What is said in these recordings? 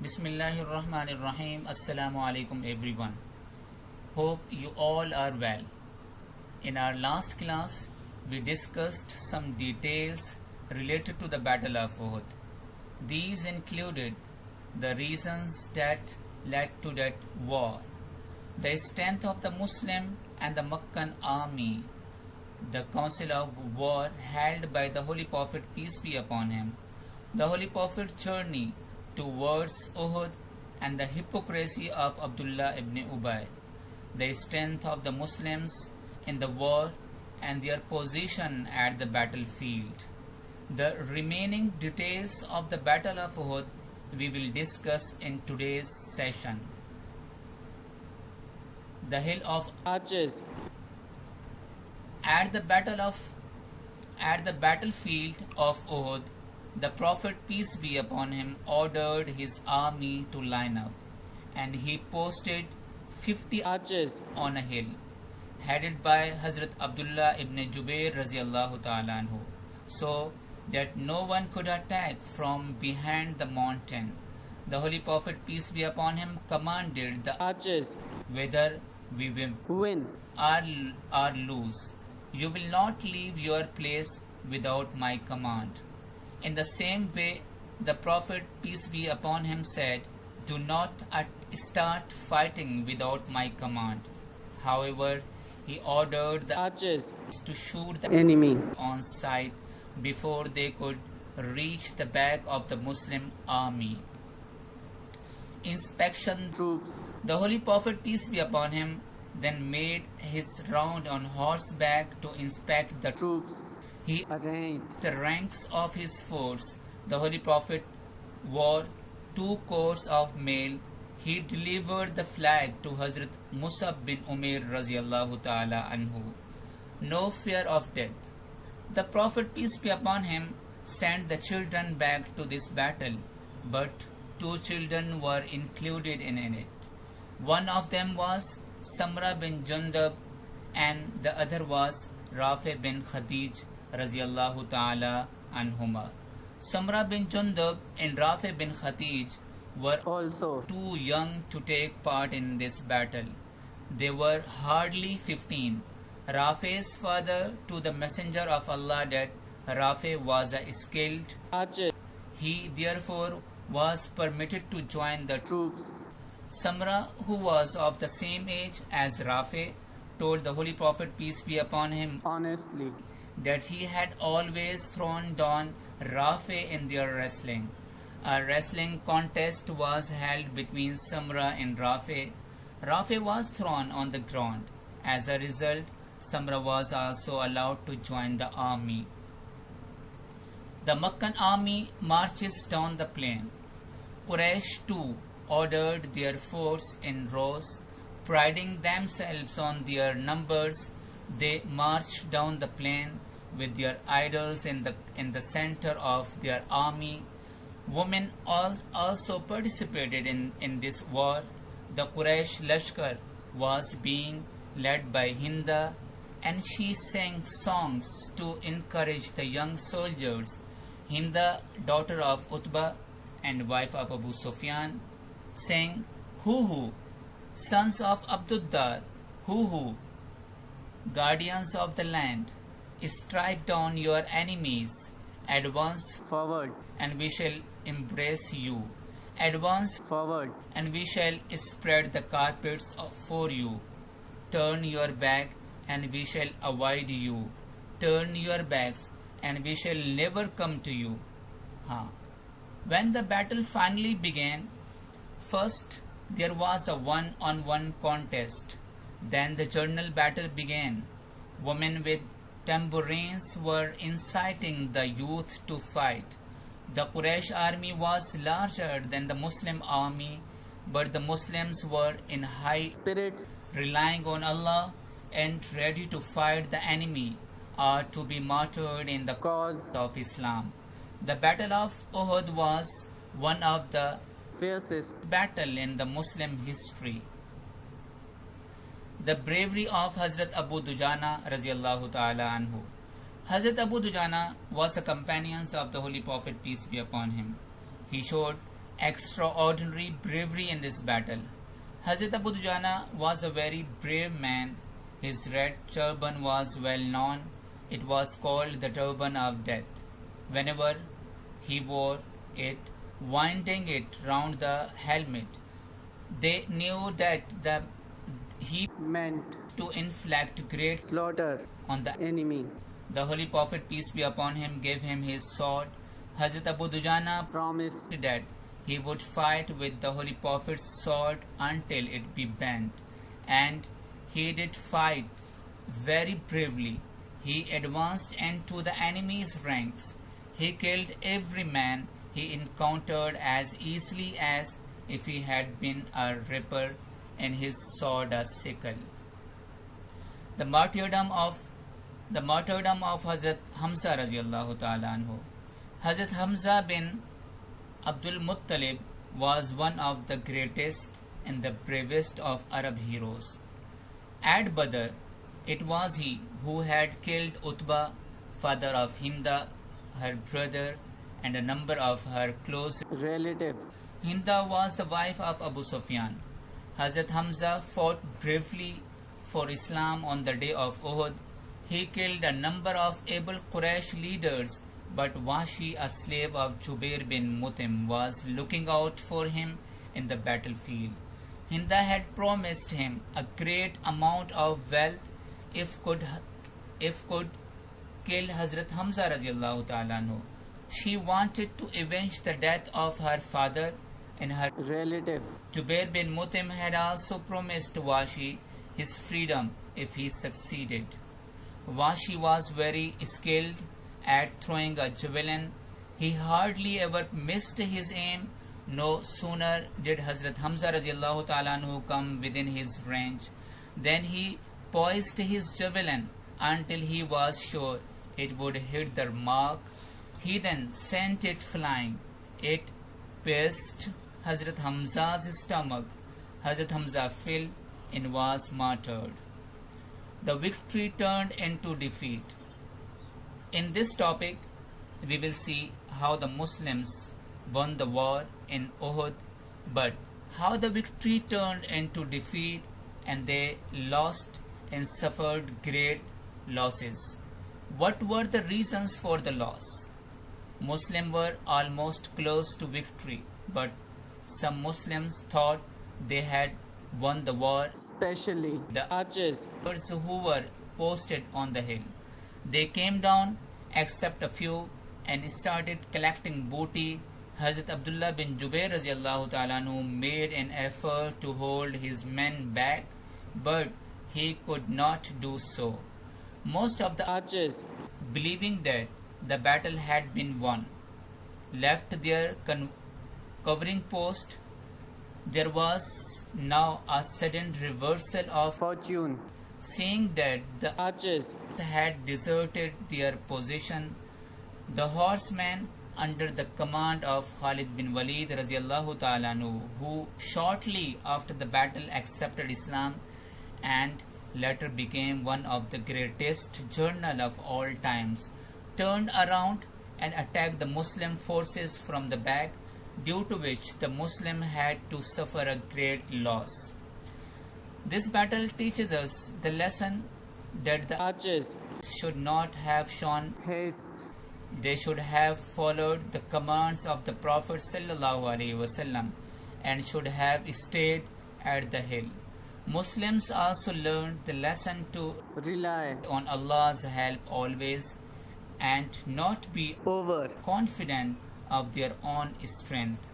Bismillahirrahmanirrahim. Assalamu alaikum everyone. Hope you all are well. In our last class, we discussed some details related to the Battle of Uhud. These included the reasons that led to that war, the strength of the Muslim and the Meccan army, the council of war held by the Holy Prophet, peace be upon him, the Holy Prophet's journey towards Uhud, and the hypocrisy of Abdullah ibn Ubay, the strength of the Muslims in the war and their position at the battlefield. The remaining details of the Battle of Uhud we will discuss in today's session. The Hill of Arches. At the battlefield of Uhud, the Prophet, peace be upon him, ordered his army to line up, and he posted 50 Arches on a hill, headed by Hazrat Abdullah ibn Jubair radiallahu ta'ala anhu, so that no one could attack from behind the mountain. The Holy Prophet, peace be upon him, commanded the Arches whether we win. or lose, you will not leave your place without my command. In the same way, the Prophet, peace be upon him, said, do not start fighting without my command. However, he ordered the Arches to shoot the enemy on sight before they could reach the back of the Muslim army. Inspection. troops. The Holy Prophet, peace be upon him, then made his round on horseback to inspect the Troops He arranged. the ranks of his force. The Holy Prophet wore 2 coats of mail. He delivered the flag to Hazrat Musab bin Umair radiallahu ta'ala anhu. No fear of death. The Prophet, peace be upon him, sent the children back to this battle, but 2 children were included in it. One of them was Samra bin Jundab and the other was Rafi bin Khadij radiallahu ta'ala anhuma. Samra bin Jundab and Rafi bin Khadij were Also too young to take part in this battle. They were hardly 15. Rafi's father to the Messenger of Allah that Rafi was a skilled. Arches He therefore was permitted to join the troops. Samra, who was of the same age as Rafi, told the Holy Prophet, peace be upon him, Honestly, that he had always thrown down Rafi in their wrestling. A wrestling contest was held between Samra and Rafi. Rafi was thrown on the ground. As a result, Samra was also allowed to join the army. The Meccan army marches down the plain. Quraysh too ordered their force in rows. Priding themselves on their numbers, they marched down the plain with their idols in the center of their army. Women also participated in this war. The Quraysh Lashkar was being led by Hinda, and she sang songs to encourage the young soldiers. Hinda, daughter of Utbah and wife of Abu Sufyan, sang, Hoo, sons of Abduddar, Hoo, guardians of the land, strike down your enemies, advance forward, and we shall embrace you, advance forward, and we shall spread the carpets for you, turn your back and we shall avoid you, turn your backs and we shall never come to you. When the battle finally began, first there was a one-on-one contest. Then the general battle began. Women with tambourines were inciting the youth to fight. The Quraysh army was larger than the Muslim army, but the Muslims were in high spirits, relying on Allah and ready to fight the enemy or to be martyred in the cause of Islam. The Battle of Uhud was one of the fiercest battle in the Muslim history. The bravery of Hazrat Abu Dujana radiallahu ta'ala anhu. Hazrat Abu Dujana was a companion of the Holy Prophet, peace be upon him. He showed extraordinary bravery in this battle. Hazrat Abu Dujana was a very brave man. His red turban was well known. It was called the turban of death. Whenever he wore it, winding it round the helmet, they knew that he meant to inflict great slaughter on the enemy. The Holy Prophet, peace be upon him, gave him his sword. Hazrat Abu Dujana Promised that he would fight with the Holy Prophet's sword until it be bent. And he did fight very bravely. He advanced into the enemy's ranks. He killed every man he encountered as easily as if he had been a reaper and his sword a sickle. The martyrdom of Hazrat Hamza radiallahu ta'ala anhu. Hazrat Hamza bin Abdul Muttalib was one of the greatest and the bravest of Arab heroes. At Badr, it was he who had killed Utbah, father of Hinda, her brother, and a number of her close relatives. Hinda was the wife of Abu Sufyan. Hazrat Hamza fought bravely for Islam on the day of Uhud. He killed a number of able Quraysh leaders, but Washi, a slave of Jubair bin Mut'im, was looking out for him in the battlefield. Hinda had promised him a great amount of wealth if could kill Hazrat Hamza radiallahu ta'ala anhu. She wanted to avenge the death of her father and her relatives. Jubair bin Mut'im had also promised Washi his freedom if he succeeded. Washi was very skilled at throwing a javelin. He hardly ever missed his aim. No sooner did Hazrat Hamza radiallahu ta'ala anhu come within his range than he poised his javelin until he was sure it would hit the mark. He then sent it flying. It pierced Hazrat Hamza's stomach. Hazrat Hamza fell and was martyred. The victory turned into defeat. In this topic, we will see how the Muslims won the war in Uhud, but how the victory turned into defeat and they lost and suffered great losses. What were the reasons for the loss? Muslims were almost close to victory, but some Muslims thought they had won the war, especially the archers who were posted on the hill. They came down, except a few, and started collecting booty. Hazrat Abdullah bin Jubair radiallahu ta'ala anhu made an effort to hold his men back, but he could not do so. Most of the archers, believing that the battle had been won, left their covering post. There was now a sudden reversal of fortune. Seeing that the Archers had deserted their position, the horsemen under the command of Khalid bin Walid radiallahu ta'ala anhu, who shortly after the battle accepted Islam and later became one of the greatest general of all times, turned around and attacked the Muslim forces from the back, due to which the Muslim had to suffer a great loss. This battle teaches us the lesson that the archers should not have shown haste. They should have followed the commands of the Prophet ﷺ and should have stayed at the hill. Muslims also learned the lesson to rely on Allah's help always and not be confident of their own strength.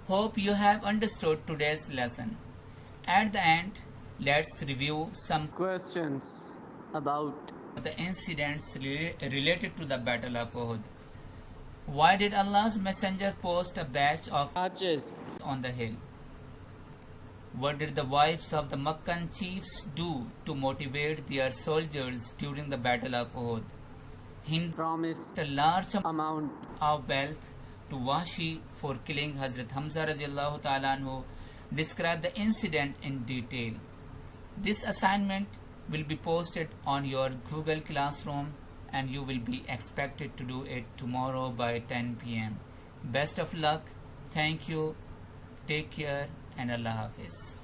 Hope you have understood today's lesson. At the end, let's review some questions about the incidents related to the Battle of Uhud. Why did Allah's Messenger post a batch of archers on the hill? What did the wives of the Meccan chiefs do to motivate their soldiers during the Battle of Uhud? Hind promised a large amount of wealth to Washi for killing Hazrat Hamza radiallahu ta'ala anhu. Describe the incident in detail. This assignment will be posted on your Google Classroom and you will be expected to do it tomorrow by 10 p.m. Best of luck. Thank you. Take care and Allah Hafiz.